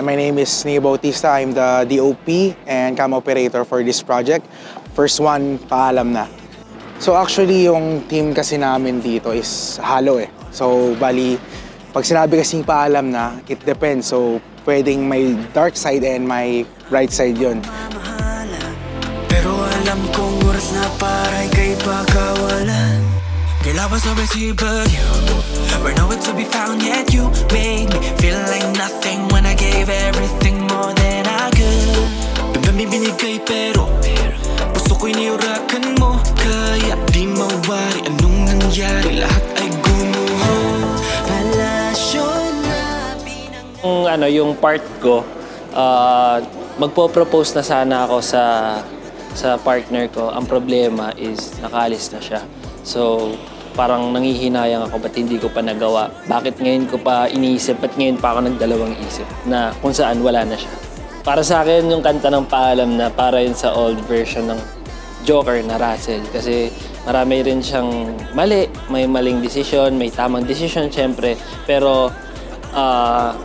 My name is Neo Bautista. I'm the DOP and cam operator for this project. First one, paalam na. So actually, yung team kasi namin dito is halo eh. So bali, pag sinabi kasing paalam na, it depends. So pwedeng may dark side and may bright side yun. Pero alam kong oras na para kay pagkawalan. Kailangan sa but you were nowhere to be found, yet you made me feel like nothing when I gave everything more than I could. Dami binigay pero gusto ko'y niurakan mo. Kaya di mawari anong nangyari, lahat ay gumuho. Palasyo na pinang... Yung part ko, magpo-propose na sana ako sa partner ko. Ang problema is nakaalis na siya. So, parang nangihinayang ako, ba't hindi ko pa nagawa? Bakit ngayon ko pa iniisip, ba't ngayon pa ako nagdalawang isip na kung saan wala na siya? Para sa akin, yung kanta ng paalam na para yun sa old version ng Joker na Russell. Kasi marami rin siyang mali, may maling desisyon, may tamang desisyon syempre. Pero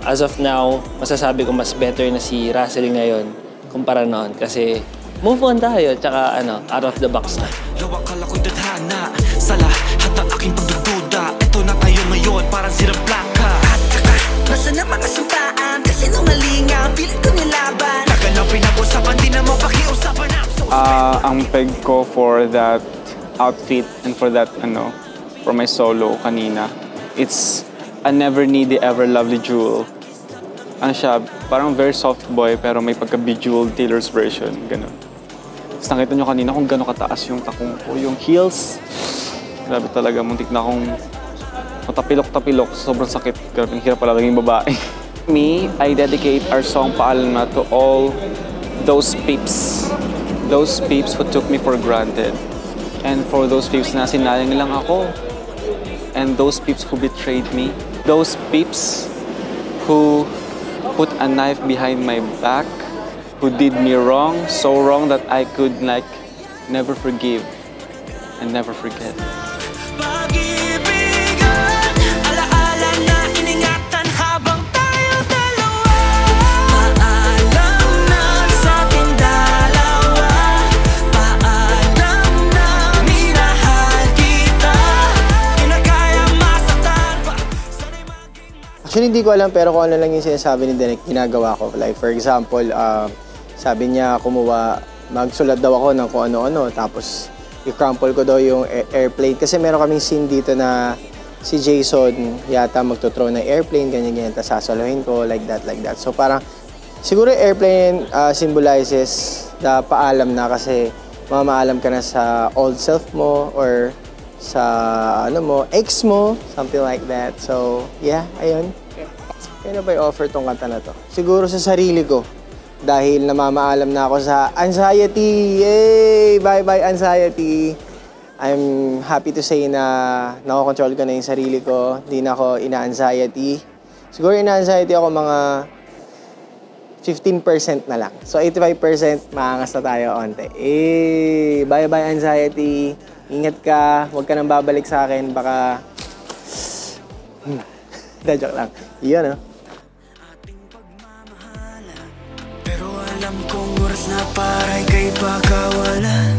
as of now, masasabi ko mas better na si Russell ngayon kumpara noon. Kasi move on tayo, tsaka out of the box na. Lawak kala ko'y dadhana sa lahat ng aking pagdududa. Ito na tayo ngayon, parang sirang plaka. At saka, nasa na mga sumpaan, kasi nungalinga, pilit ko nilaban. Tagal na pinag-usapan, di na mapakiusapan. Ang peg ko for that outfit and for that, for my solo kanina, it's a never needy, ever lovely jewel. Ano siya, parang very soft boy, pero may pagka-bejeweled Taylor's version, gano'n. Tapos nakita nyo kanina kung gano'n kataas yung takong ko, yung heels. Grabe talaga, muntik na akong matapilok-tapilok, sobrang sakit. Grabe, hirap pala naging babae. Me, I dedicate our song Paalam Na to all those peeps. Those peeps who took me for granted. And for those peeps na sinayang lang ako. And those peeps who betrayed me. Those peeps who put a knife behind my back, who did me wrong, so wrong that I could never forgive and never forget. Pag-ibigan, alaala na iningatan habang tayo dalawa. Paalam na sa ating dalawa. Paalam na minahal kita. Kinakaya masaktan pa. Actually, hindi ko alam pero kung ano lang yung sinasabi ni Derek, ginagawa ko. Like, for example, sabi niya magsulat daw ako ng kung ano-ano, tapos i-crumple ko daw yung airplane. Kasi meron kaming scene dito na si Jason yata magtuthrow ng airplane, ganyan-ganyan, tapos sasaluhin ko, like that. So parang, siguro airplane symbolizes the paalam na kasi mamaalam ka na sa old self mo or sa ex mo, something like that. So, yeah, ayun. Kaya ba i-offer tong kanta na to? Siguro sa sarili ko. Dahil namamaalam na ako sa anxiety. Yay! Bye-bye, anxiety. I'm happy to say na nakokontrol ko na yung sarili ko. Hindi na ako ina-anxiety. Siguro ina-anxiety ako mga 15% na lang. So 85% maangas na tayo onte. Bye-bye, anxiety. Ingat ka. Huwag ka nang babalik sa akin. Baka... joke lang. Yun, Alam kong oras na para kay pagkawalan.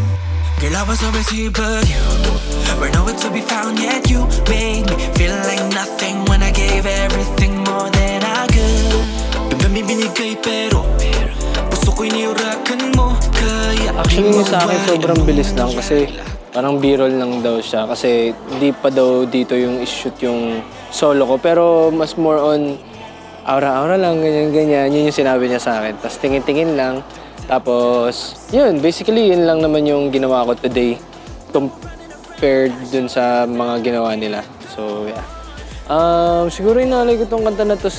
Kailangan sa but you were nowhere to be found, yet you made me feel like nothing when I gave everything more than I could. Dami binigay pero gusto ko'y niurakan mo. Kaya actually sa akin sobrang bilis lang kasi parang B-roll lang daw siya kasi hindi pa daw dito yung i-shoot yung solo ko pero mas more on aura-aura lang, ganyan-ganyan. Yun yung sinabi niya sa akin. Tapos tingin-tingin lang. Tapos, yun. Basically, yun lang naman yung ginawa ko today compared dun sa mga ginawa nila. So, yeah. Siguro inaalay ko tong kanta na to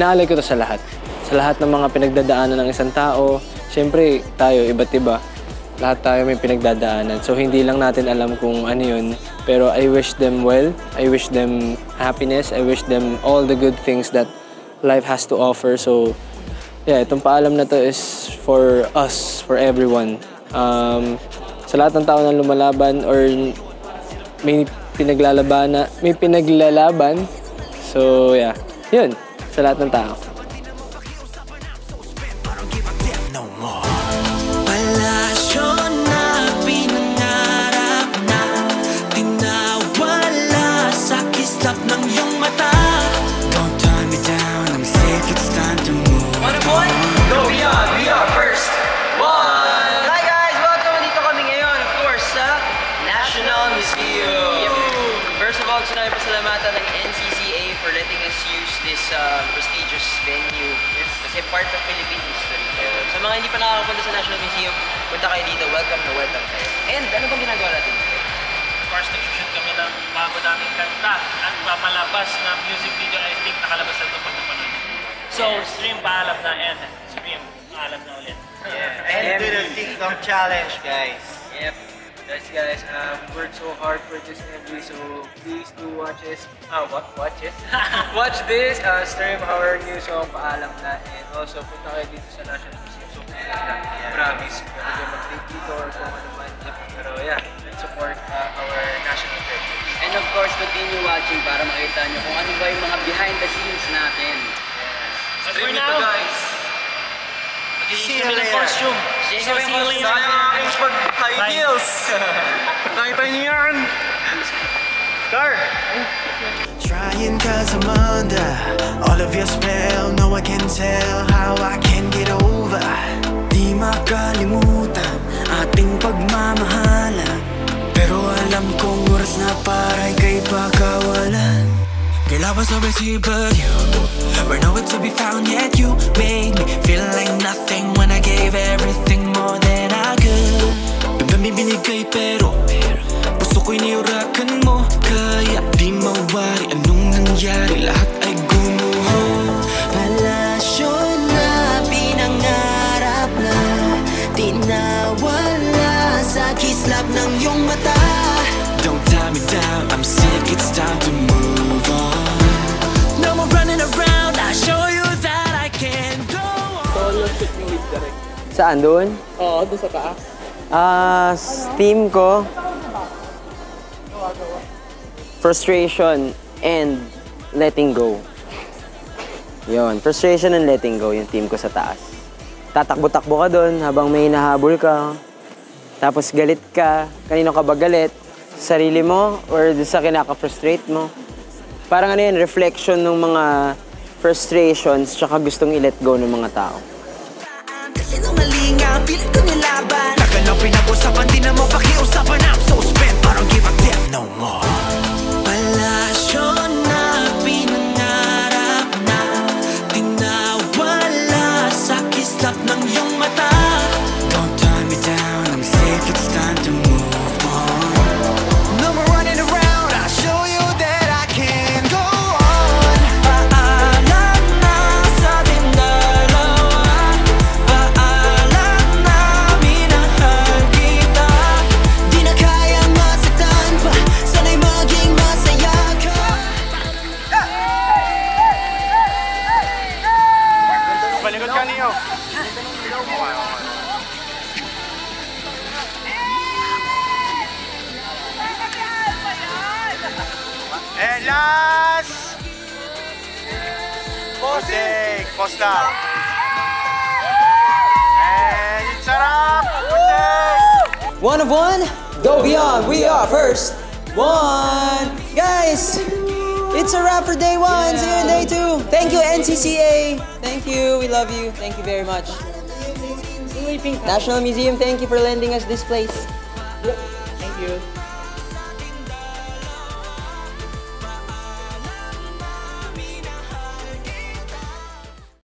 inaalay ko to sa lahat. Sa lahat ng mga pinagdadaanan ng isang tao. Siyempre, tayo, iba't iba. Lahat tayo may pinagdadaanan. So, hindi lang natin alam kung ano yun. Pero I wish them well. I wish them happiness. I wish them all the good things that life has to offer. So, yeah, itong paalam na to is for us, for everyone. Sa lahat ng tao na lumalaban or may pinaglalaban. So, yeah, yun. Sa lahat ng tao. po, gusto namin pasalamatan ng NCCA for letting us use this prestigious venue. Kasi part of Philippine history. Sa mga hindi pa nakakapunta sa National Museum, punta kayo dito. Welcome na welcome kayo. And ano bang ginagawa natin dito? Of course, nag-shoot kami ng bago naming kanta at papalabas na music video. I think nakalabas na ito pag napanood. So, stream paalam na and stream paalam na ulit. Yeah. And do the TikTok challenge, guys. Yep. Yes, guys, we worked so hard for this MV, so please do watch this. Watch it. Watch this. Stream our new song, Paalam Na, and also punta kayo dito sa National Museum. So, promise, pwede kayo mag-take dito or kung ano man. Pero yeah, let's support our national heritage. And of course, continue watching para makita nyo kung ano ba yung mga behind the scenes natin. But for now, guys, mag-iisip kami ng costume. So, see you later. High heels! Nakita niyo yan? Car! Trying cause I'm under all of your spell. No, I can tell how I can get over. Di makalimutan ating pagmamahalan. Pero alam kong oras na para ika'y pagkawalan. Kailangan sa but you were nowhere to be found, yet you made me feel like nothing when I gave everything more than I could. Damdaming binigay pero puso ko'y niurakan mo. Kaya di mawari anong nangyari, lahat ay gumuho. Palasyo na pinangarap na di nawala sa kislap ng iyong mata. Don't tie me down, I'm sick, it's time to move on. No more running around, I show you that I can go on. Solo shoot nyo with Derek. Saan doon? Oo, doon sa taas. Theme ko, frustration and letting go. Yun, frustration and letting go yung theme ko sa taas. Tatakbo-takbo ka doon habang may hinahabol ka. Tapos galit ka. Kanino ka ba galit? Sarili mo or sa kinaka-frustrate mo? Parang ano yun, reflection ng mga frustrations tsaka gustong i-let go ng mga tao. Kasi nung malinga, pilit ko nilaban. Tagal nang pinag-usapan, di na mo pakiusapan. I'm so spent, parang give a damn no more. Palasyo na pinangarap na di nawala sa kislap ng iyong mata. Don't tie me down, I'm safe, it's time to move on. No more running around, I'll show you that I can go on. Paalam na sa ating dalawa. Paalam na minahal kita. Di na kayang masaktan pa, sana'y maging masaya ka. Balikot ka niyo! And last! Posing! Post down. And it's a wrap! Posing! One of one, go beyond, we are first one. Guys, it's a wrap for day one, see you in day two. Thank you NCCA, thank you, we love you, thank you very much. National Museum, thank you for lending us this place. Thank you.